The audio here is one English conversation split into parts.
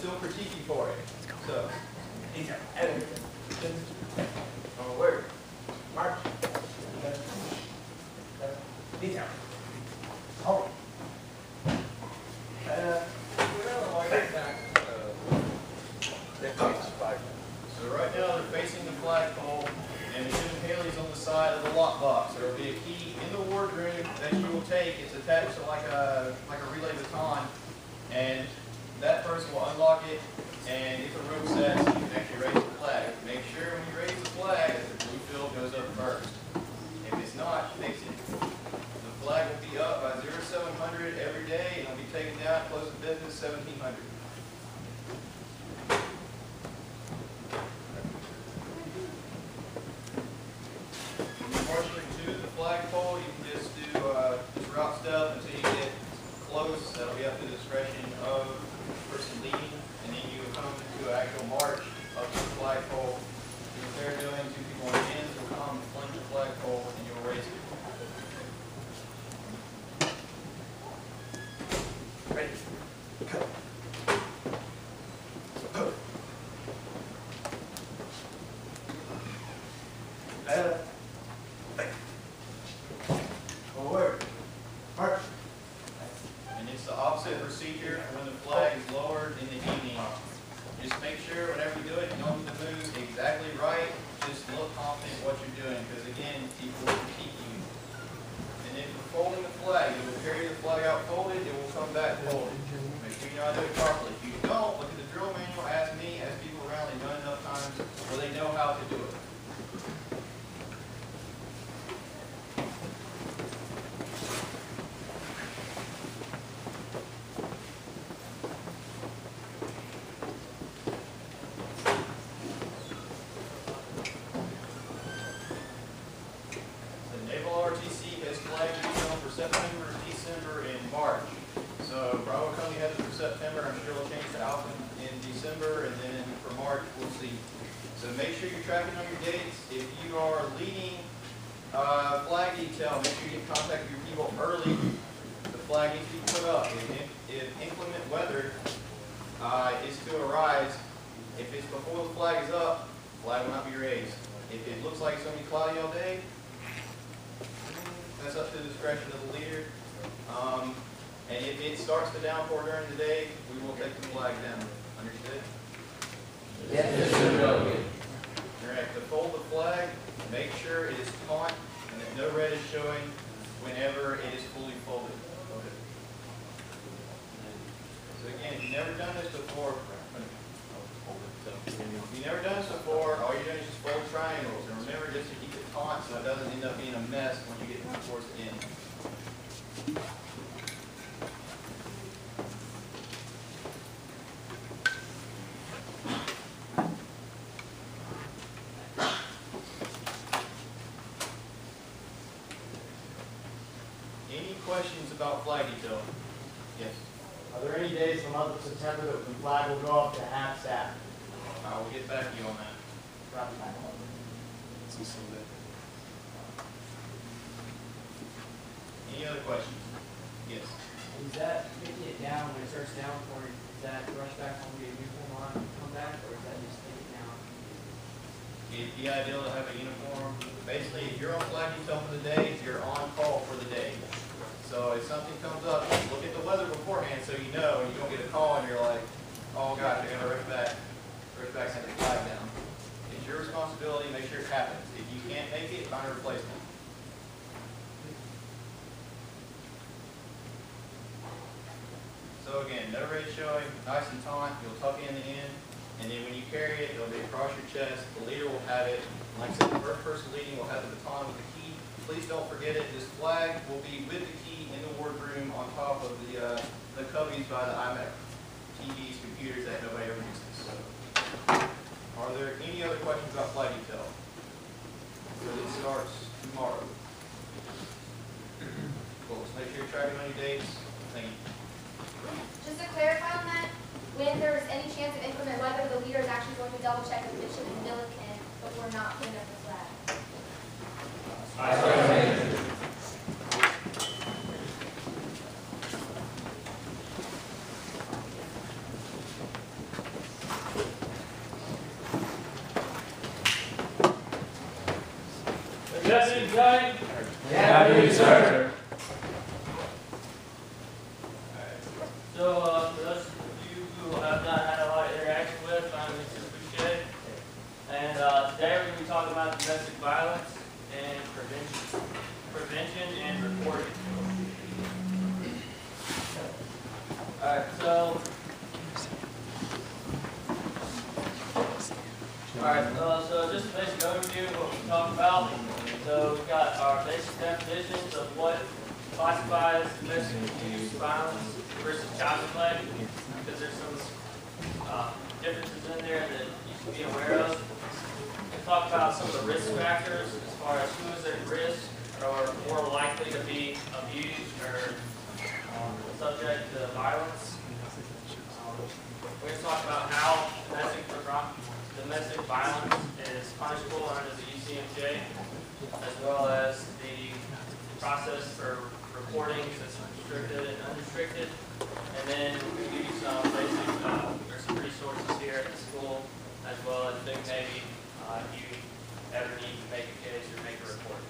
still critique you for it. So, forward, march, detail, hold. So right now they're facing the flagpole, and the hidden Haley's on the side of the lockbox. There will be a key in the wardroom that you will take. It's attached to like a relay baton, and that person will unlock it. And if the rope sets, you can actually raise the flag. Make sure when you raise the flag that the blue field goes up first. If it's not, fix it. The flag will be up by 0700 every day, and it'll be taken down at close of business 1700. Marching to the flagpole, you can just do this route step until you get close. That'll be up to the discretion of the person leading, and then you come into an actual march up to the flagpole. Do what they're doing. Two people on ends will come, plunge the flagpole, and you'll raise it. Ready? Go. Forward. March. And it's the opposite procedure when the flag is lowered in the evening. Just make sure whenever you do it, you don't have to move exactly right. Just look confident in what you're doing, because again, people will critique you. And if you're folding the flag, you will carry the flag out folded, it will come back folded. Make sure you know how to do it properly. If you don't, look at the drill manual, ask me, ask people around, they've done it enough times where they know how to do it. September, December, and March. So Bravo Company had it for September. I'm sure it'll change to Alpha in December, and then for March we'll see. So make sure you're tracking on your dates. If you are leading flag detail, make sure you get in contact with your people early. The flag needs to be put up. If inclement weather is to arise, if it's before the flag is up, the flag will not be raised. If it looks like it's going to be cloudy all day, that's up to the discretion of the leader. And if it starts to downpour during the day, we will take the flag down. Understood? Yes. Correct. To fold the flag, make sure it is taut and that no red is showing whenever it is fully folded. So again, if you've never done this before, all you're doing is just fold triangles. And remember just to keep it taut so it doesn't end up being a mess when you get towards the end. Any questions about flag detail? Yes. Are there any days in the month of September that the flag will go up to half staff? I will get back to you on that. Any other questions? Yes. Is that picking it down when it starts down for it? Is that rush back home, get a uniform on, come back, or is that just take it down? It'd be ideal to have a uniform. Basically, if you're on flag detail for the day, you're on call for the day. So if something comes up, look at the weather beforehand so you know, and you don't get a call and you're like, oh gosh, I gotta rush back and the flag down. It's your responsibility, make sure it happens. If you can't make it, find a replacement. So again, no red showing, nice and taut, you'll tuck in the end, and then when you carry it, it'll be across your chest, the leader will have it. Like I said, the first person leading will have the baton with the key. Please don't forget it, this flag will be with the key in the wardroom on top of the cubbies by the iMac TVs, computers that nobody ever uses. So, are there any other questions about flag detail? Because it starts tomorrow. Cool, so make sure you're tracking on your dates. Thank you. Just to clarify on that, when there is any chance of inclement weather, the leader is actually going to double check the mission and Milliken before not putting up the flag. sir. So, for those of you who have not had a lot of interaction with, I'm Mr. Boucher. And today we're going to be talking about domestic violence and prevention and reporting. Alright, so just a basic overview of what we talked about. So we've got our basic definitions of what classifies domestic abuse, violence versus child neglect, because there's some differences in there that you should be aware of. We'll talk about some of the risk factors as far as who is at risk or more likely to be abused or subject to violence. We're going to talk about how domestic violence is punishable under the UCMJ, as well as the process for reporting, such as restricted and unrestricted. And then we'll give you some basic, there's some resources here at the school, as well as Big Navy, if you ever need to make a case or make a report.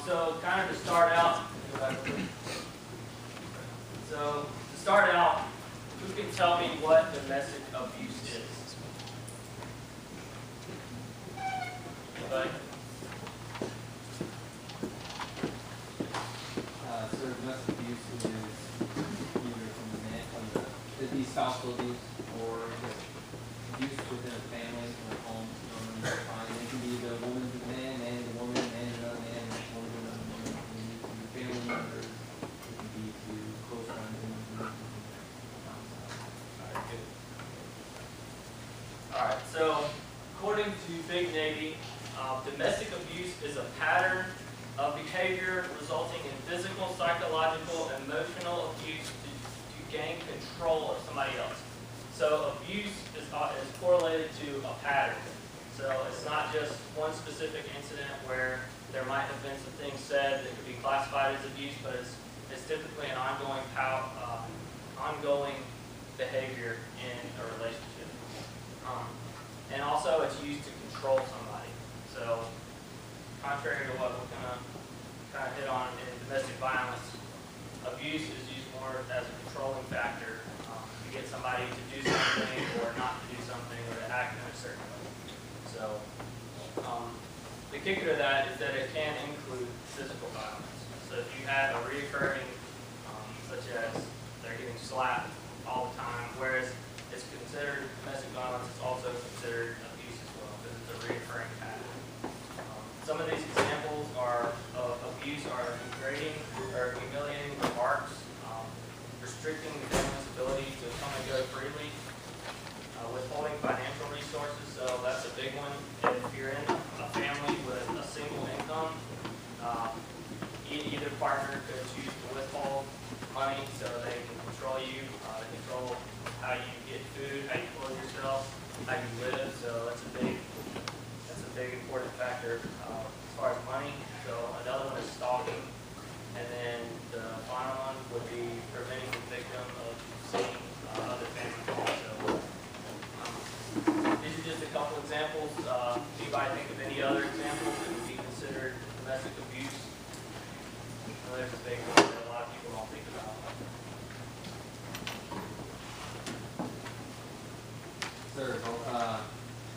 So kind of to start out, who can tell me what domestic abuse is? Anybody? So domestic abuse is either from the man, could be spousal abuse or just abuse within a family or a home. It can be the woman to the man, the woman, and another man, and woman to another woman. It can be to family members. It can be to close friends. Alright, so according to Big Navy, domestic abuse is a pattern of behavior resulting in physical, psychological, emotional abuse to gain control of somebody else. So abuse is correlated to a pattern. So it's not just one specific incident where there might have been some things said that could be classified as abuse, but it's typically an ongoing behavior in a relationship. And also it's used to control somebody. So contrary to what we're going to kind of hit on in domestic violence, abuse is used more as a controlling factor to get somebody to do something or not to do something or to act in a certain way. So the kicker to that is that it can include physical violence. So if you have a reoccurring, such as they're getting slapped all the time, whereas it's considered domestic violence, it's also considered abuse as well because it's a reoccurring pattern. Some of these examples of abuse are degrading or humiliating remarks, restricting the family's ability to come and go freely, withholding financial resources. So that's a big one. If you're in a family with a single income, either partner could choose to withhold money so they can control you, they control how you get food, how you clothe yourself, how you live. So that's a big important factor as far as money. So another one is stalking, and then the final one would be preventing the victim of seeing other family members. So these are just a couple examples. If anybody think of any other examples that would be considered domestic abuse? Well, there's a big one that a lot of people don't think about. Sir,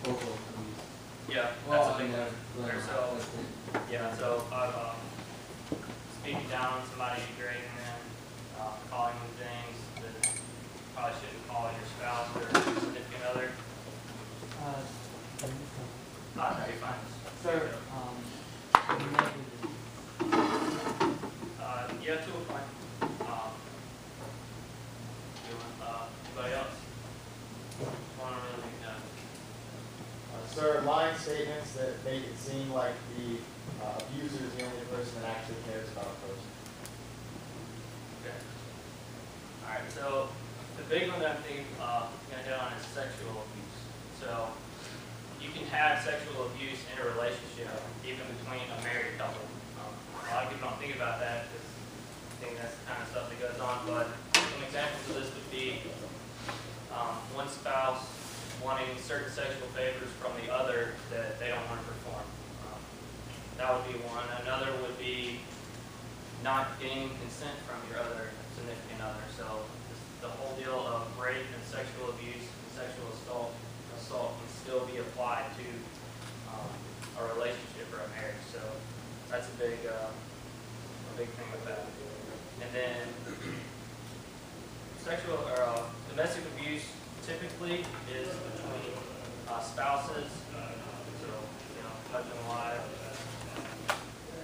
vocal abuse. Yeah, that's a big one. So speaking down on somebody, degrading them, calling them things that you probably shouldn't call your spouse or significant other. No, you're fine. Sir, Yeah, to a point. Anybody else? Want to really Sir, line statements that make it seem like the abuser is the only person that actually cares about a person. Okay. All right. So the big one that I'm thinking going to hit on is sexual abuse. So you can have sexual abuse in a relationship, even between a married couple. A lot of people don't think about that because I think that's the kind of stuff that goes on. But some examples of this would be one spouse wanting certain sexual favors from the other that they don't want to perform. That would be one. Another would be not gaining consent from your other significant other. So the whole deal of rape and sexual abuse and sexual assault can still be applied to a relationship or a marriage. So that's a big thing with that. And then sexual or domestic abuse typically is between spouses, so husband and wife,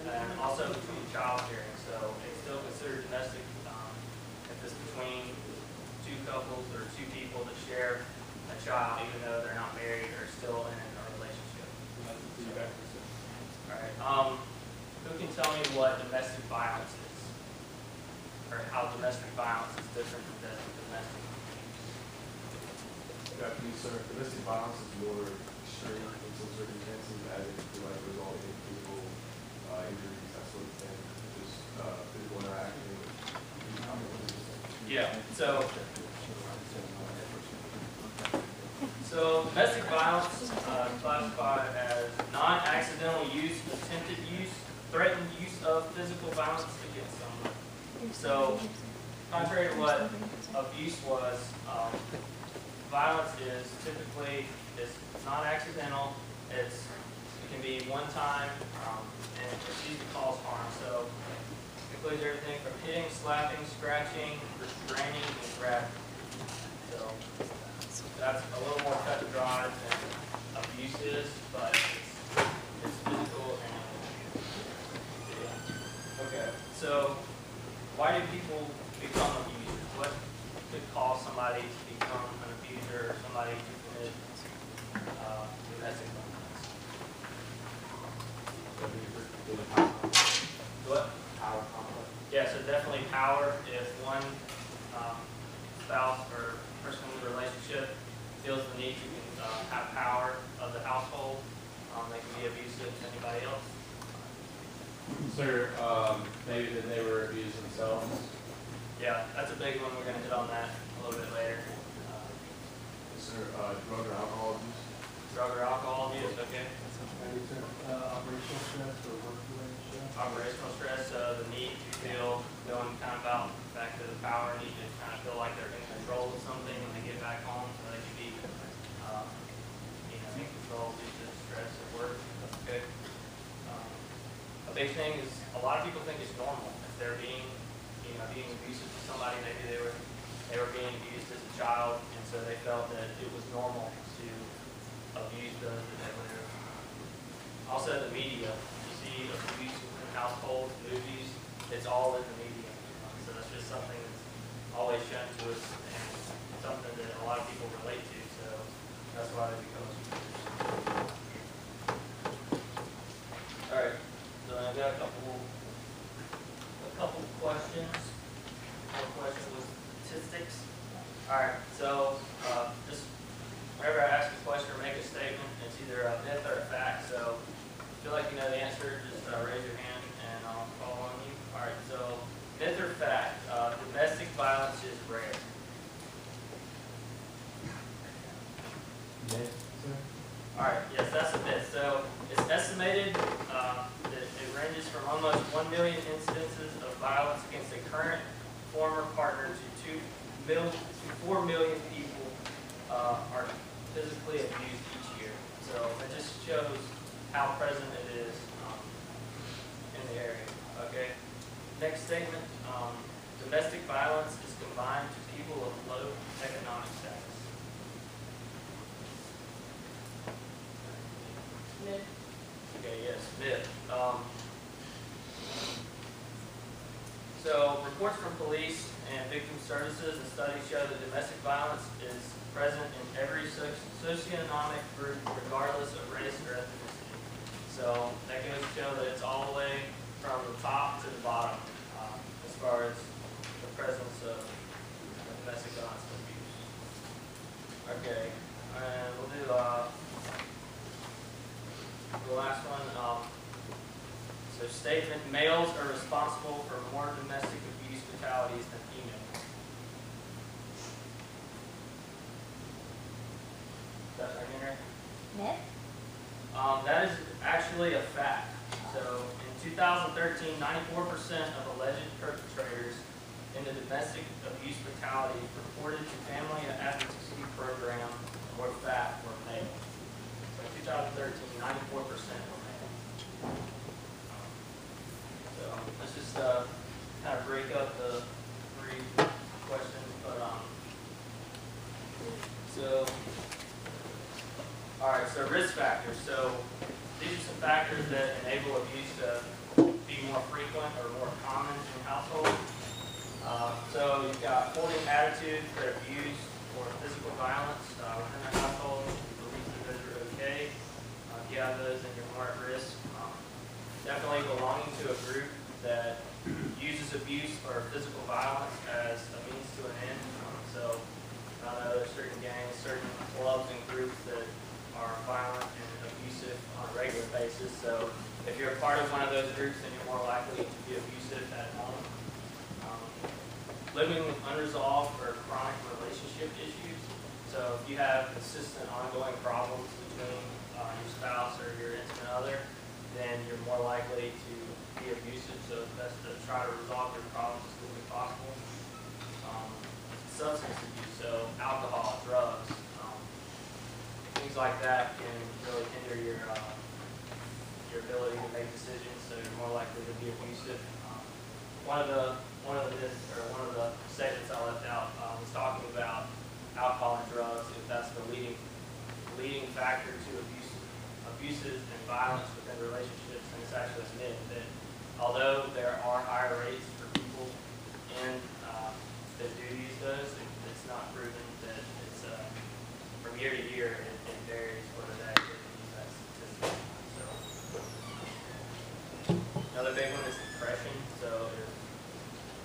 and also between child sharing. So it's still considered domestic if it's between two couples or two people that share a child, even though they're not married or still in a relationship. All right. Who can tell me what domestic violence is, or how domestic violence is different than domestic abuse? Good afternoon, sir. Domestic violence is more extreme in some circumstances, as it could like result in physical injuries, that sort of thing, just physical interaction. Yeah. So domestic violence is classified as non-accidental use, attempted use, threatened use of physical violence against someone. So contrary to what abuse was, violence is typically not accidental. It can be one time, and it proceeds to cause harm. So it includes everything from hitting, slapping, scratching, restraining, and grabbing. So that's a little more cut and dry than abuse is, but it's physical and yeah. Okay. So why do people become abusers? What could cause somebody to become an abuser or somebody to commit domestic violence? What? Power conflict. Yeah, so definitely power. If one spouse or person in the relationship feels the need to have power of the household, they can be abusive to anybody else. Sir, maybe that they were abused themselves. Yeah, that's a big one. We're going to hit on that a little bit later. Is there drug or alcohol abuse? Drug or alcohol abuse, okay. Operational stress or work-related stress. Operational stress, the need to feel, going kind of about back to the power, need to kind of feel like they're in control of something when they get back home, so they can be, in control due to stress at work. That's good. A big thing is a lot of people think it's normal if they're being abusive to somebody. Maybe they were being abused as a child, and so they felt that it was normal to abuse those that they were. Also, the media. You see abuse in households, movies. It's all in the media. So that's just something that's always shown to us, and something that a lot of people relate to. So that's why they become abusers. All right. So I've got a couple questions. More questions with statistics. All right. So just whenever I ask a question or make a statement, it's either a myth or a fact. So if you feel like you know the answer, just raise your hand and I'll call on you. All right. So myth or fact? Domestic violence is rare. Myth, sir. All right. Yes, that's a myth. So it's estimated that it ranges from almost 1 million incidences of violence against a current former partner to 4 million people are physically abused each year. So it just shows how present it is in the area. Okay. Next statement: domestic violence is confined to people of low economic status. Myth. Okay. Yes. Myth. So reports from police and victim services and studies show that domestic violence is present in every socioeconomic group regardless of race or ethnicity. So that goes to show that it's all the way from the top to the bottom as far as the presence of domestic violence and abuse. Okay, and we'll do the last one. So statement: males are responsible for more domestic abuse fatalities than females. Is that right here? Myth? That is actually a fact. So in 2013, 94% of alleged perpetrators in the domestic abuse fatality reported to family and advocacy program or FAP were male. So in 2013, 94% were male. So let's just kind of break up the three questions, but all right, so risk factors. So these are some factors that enable abuse to be more frequent or more common in households. So you've got holding attitude for abuse or physical violence within the household. You believe that those are okay. If you have those, then you're more at risk. Definitely belonging to a group that uses abuse or physical violence as a means to an end. So I know there's certain gangs, certain clubs and groups that are violent and abusive on a regular basis. So if you're a part of one of those groups, then you're more likely to be abusive at home. Living with unresolved or chronic relationship issues. So if you have consistent ongoing problems between your spouse or your intimate other, then you're more likely to be abusive. So it's best to try to resolve your problems as quickly as possible. Substance abuse, so alcohol, drugs, things like that can really hinder your ability to make decisions. So you're more likely to be abusive. One of the segments I left out was talking about alcohol and drugs. If that's the leading factor to abuses and violence within relationships, and it's actually admitted that although there are higher rates for people in that do use those, it's not proven that it's from year to year it varies whether they actually use that statistic. So another big one is depression. So if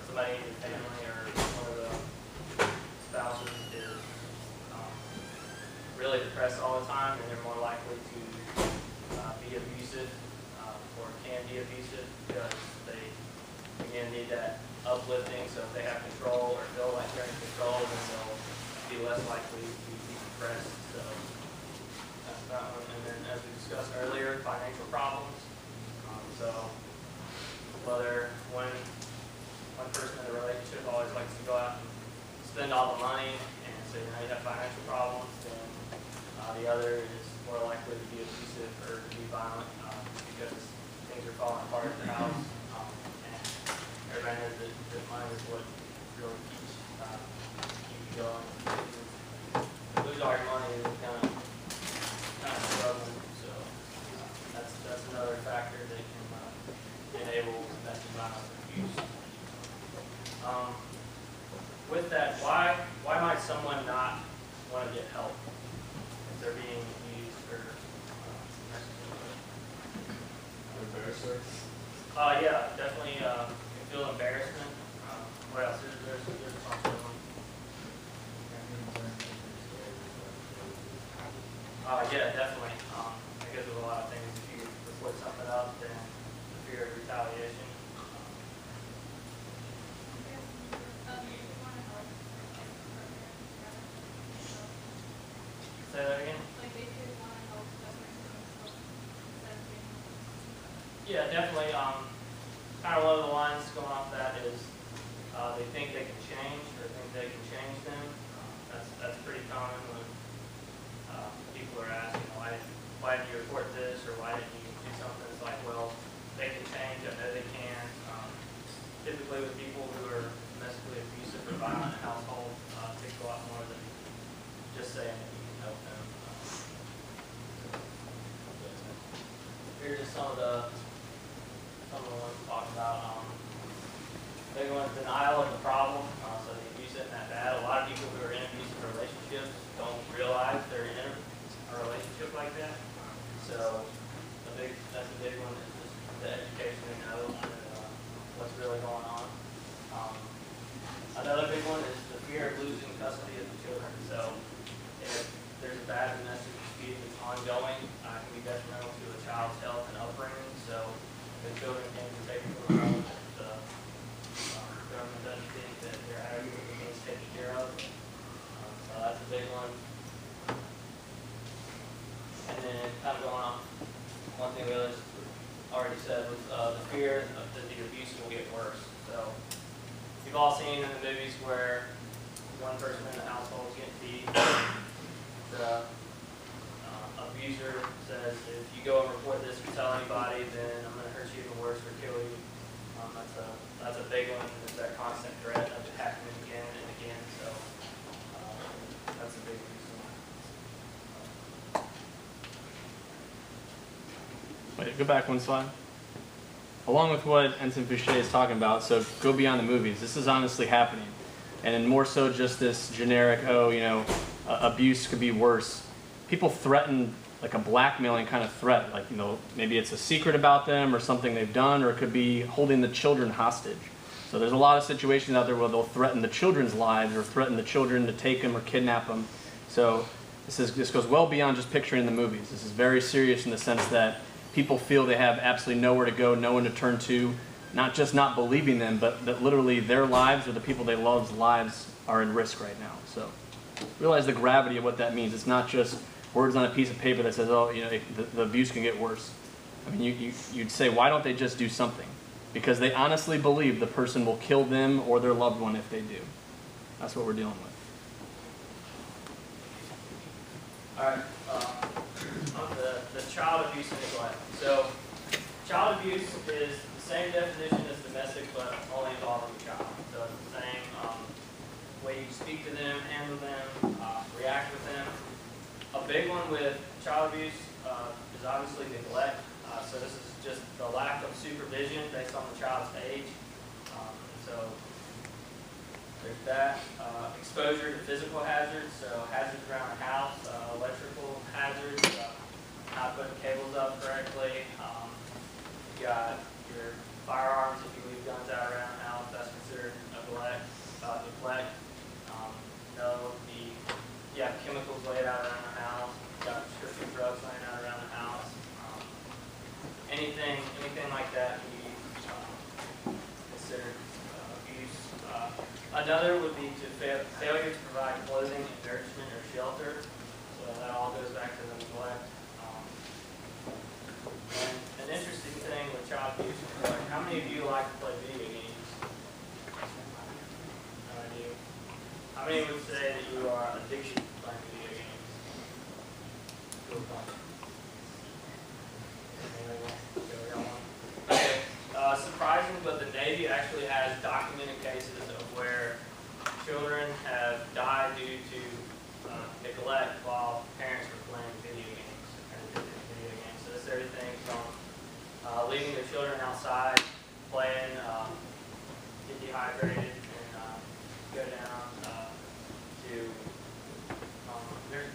somebody in your family or one of the spouses is really depressed all the time, then they're more likely to be abusive or can be abusive because they, again, need that uplifting. So if they have control or feel like they're in control, then they'll be less likely to be depressed. So that's that one. And then as we discussed earlier, financial problems. So whether one person in the relationship always likes to go out and spend all the money, and so now you have financial problems, then the other is more likely to be abusive or to be violent because things are falling apart at the house. And everybody knows that money is what really keeps you going. If you lose all your money, you're kind of struggling. So that's another factor that can enable domestic violence and abuse. With that, why might someone not want to get help if they're being abused or Embarrassment. yeah, definitely can feel embarrassment. What else? There's a bunch of them. Yeah, definitely. Because of a lot of things, if you report something up, then the fear of retaliation. Say that again? Yeah, definitely. Kind of one of the lines going off that is they think they can change or think they can change them. That's pretty common when people are asking, why didn't you report this or why didn't you do something? It's like, well, they can change. I know they can. Typically with people who are domestically abusive or violent in a household, it takes a lot more than just saying that you can help them. Here's just some of the ones we talked about. Big one, denial of the problem. So they abuse it and that bad. A lot of people who are in abusive relationships don't realize they're in a relationship like that. So that's a big one. Is just the education they know what's really going on. Another big one is the fear of losing custody of the children. So if there's a bad domestic dispute that's ongoing, it can be detrimental to a child's health and upbringing. So if the children can't be taken from the home, the government doesn't think that they're adequately being taken care of. So that's a big one. And then kind of going on, one thing we always already said, was the fear that the abuse will get worse. So you've all seen in the movies where one person in the household is getting beat. The abuser says, if you go and report this or tell anybody, then I'm going to hurt you even worse or kill you. That's a big one. There's that constant threat of it happening again and again. So that's a big reason. Wait, go back one slide. Along with what Ensign Fouché is talking about, so go beyond the movies. This is honestly happening. And more so just this generic, abuse could be worse. People threaten like a blackmailing kind of threat. Like, maybe it's a secret about them or something they've done, or it could be holding the children hostage. So there's a lot of situations out there where they'll threaten the children's lives or threaten the children to take them or kidnap them. So this goes well beyond just picturing the movies. This is very serious in the sense that people feel they have absolutely nowhere to go, no one to turn to, not just not believing them, but that literally their lives or the people they love's lives are in risk right now. So realize the gravity of what that means. It's not just words on a piece of paper that says, the abuse can get worse. I mean, you'd say, why don't they just do something? Because they honestly believe the person will kill them or their loved one if they do. That's what we're dealing with. All right, on the child abuse and neglect. So child abuse is the same definition as domestic, but only involving the child. So it's the same way you speak to them, handle them, react with them. A big one with child abuse is obviously neglect. So this is just the lack of supervision based on the child's age. So there's that. Exposure to physical hazards, so hazards around the house, electrical hazards, not putting cables up correctly. You got your firearms, if you leave guns out around the house, that's considered neglect. You have chemicals laid out around the house, you got prescription drugs laying out around the house. Anything like that can be considered abuse. Another would be failure to provide clothing, nourishment, or shelter. So that all goes back to the neglect. And an interesting thing with child abuse is neglect. How many of you like to play video games? How many would say that you are addicted to playing video games? Okay. Surprising, but the Navy actually has documented cases of where children have died due to neglect while parents were playing video games. So it's everything from leaving their children outside, playing, get dehydrated, and go down to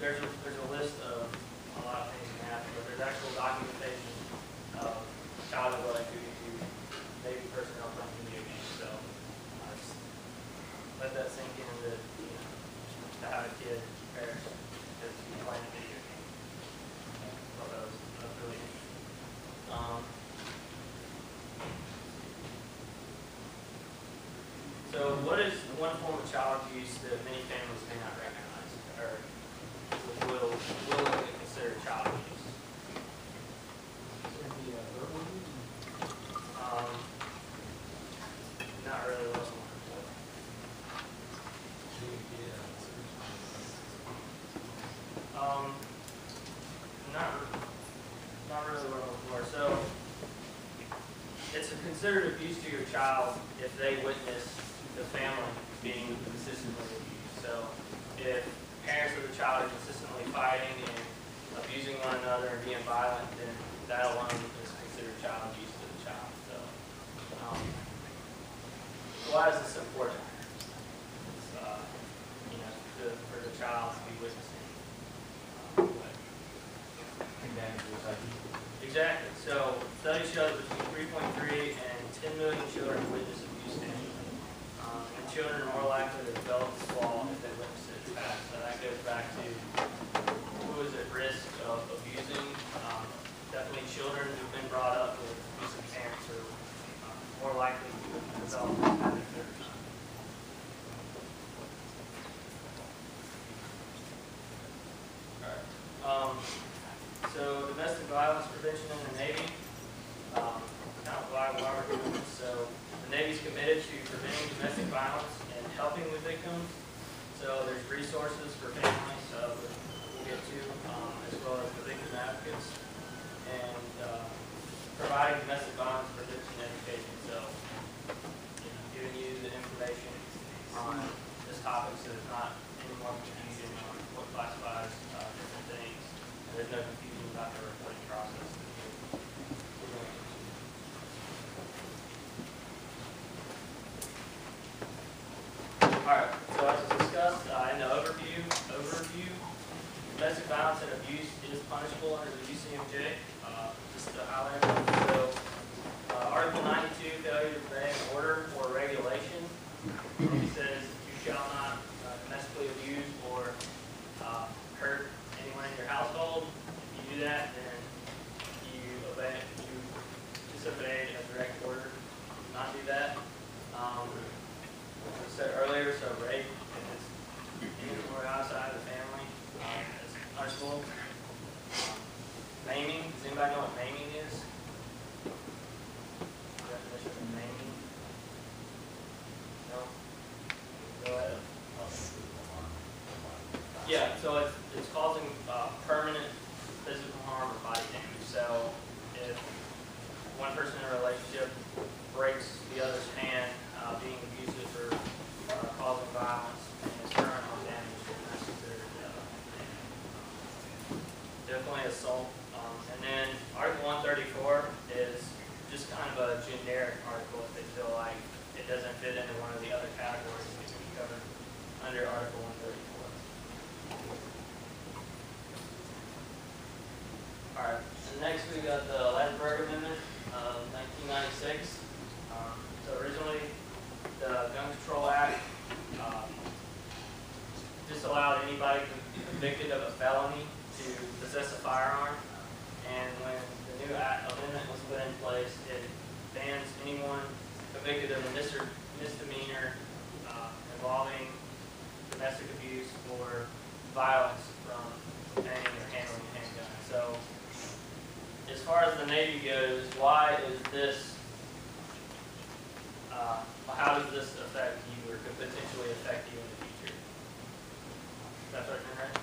there's a list of a lot of things that can happen, but there's actual documentation of child neglect due to Navy personnel playing video games. So just let that sink in that to have a kid perish because he's playing a video game. So that was really interesting. So what is one form of child abuse that many families may not recognize or will willingly consider child abuse? Not really what not really what I'm looking for. So it's considered abuse to your child if they witness the family being consistently abused. So if parents of the child are consistently fighting and abusing one another and being violent, then that alone is considered child abuse to the child. So why is this important? It's, for the child to be witnessing. Exactly. So studies show that between 3.3 and 10 million children witness abuse annually. And children are more likely to develop this flaw if they witness it in the past. So that goes back to who is at risk of abusing. Definitely children who've been brought up with abusive parents are more likely to develop this habit over time. All right. So domestic violence prevention in the Navy. resources for families, we'll get to, as well as the victim advocates, and providing domestic violence prevention education. So, giving you the information on this topic so there's not any more confusion on what classifies different things. And there's no confusion about the reporting process. Alright, so as discussed in the overview, domestic violence and abuse is punishable under the UCMJ. Just to highlight it. So, Article 92, failure to obey an order or regulation. It says you shall not domestically abuse or hurt anyone in your household. If you do that, then you disobeyed a direct order. Do not do that. As I said earlier, so rape, if it's anywhere outside of the family, it's punishable. Maiming, does anybody know what maiming is? Definition of maiming? No? Go ahead. Yeah, so it's causing permanent physical harm or body damage. So if one person in a relationship breaks the other's hand, being abusive or causing violence, and is permanent damage, then that's considered definitely assault. And then Article 134 is just kind of a generic article if they feel like it doesn't fit into one of the other categories that can be covered under Article 134. Alright, and next we got the Ladensberg Amendment of 1996. So originally, the Gun Control Act disallowed anybody convicted of a felony to possess a firearm. And when the new amendment was put in place, it bans anyone convicted of a misdemeanor involving domestic abuse or violence from obtaining or handling a handgun. So, as far as the Navy goes, why is this? How does this affect you, or could potentially affect you in the future? That's what you're right.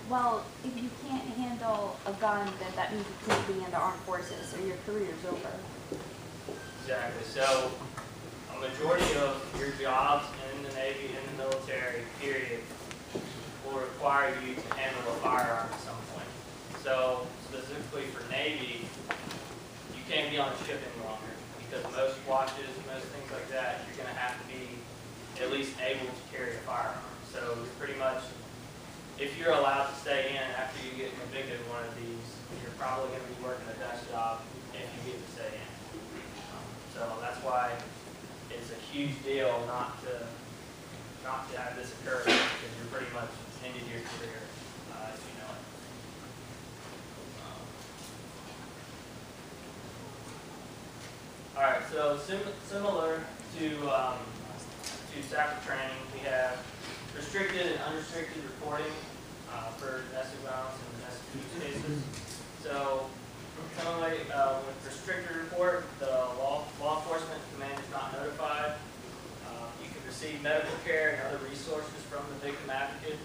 Well, if you can't handle a gun, then that means you can't be in the armed forces, or your career's over. Exactly. So, a majority of your jobs in the Navy, in the military, period, will require you to handle a firearm at some point. So, specifically for Navy, you can't be on a ship any longer because most watches, most things like that, you're going to have to be at least able to carry a firearm. So, pretty much, if you're allowed to stay in after you get convicted of one of these, you're probably going to be working a desk job if you get to stay in. So that's why it's a huge deal not to have this occur, because you're pretty much ended your career as you know it. All right, so similar to SAFR training, we have restricted and unrestricted reporting for domestic violence and domestic abuse cases. So, similarly, with restricted report, the law enforcement command is not notified. You can receive medical care and other resources from the victim advocate.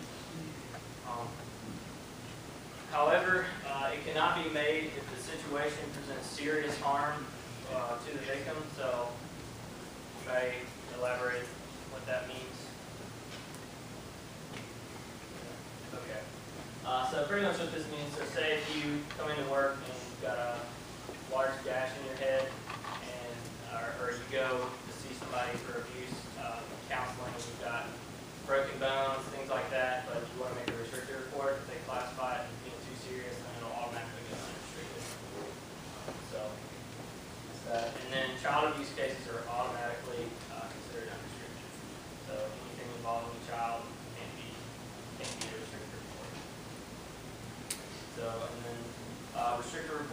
However, it cannot be made if the situation presents serious harm to the victim. So, you may elaborate what that means. Okay. So pretty much what this means, so say if you come into work and you've got a large gash in your head, and or you go to see somebody for abuse, counseling, you've got broken bones, things like that, but you want to make a restricted report, if they classify it as being too serious, then it'll automatically get unrestricted. And then child abuse cases are automatically considered unrestricted. So anything involving a child can't be a restricted report. So, and then restricted report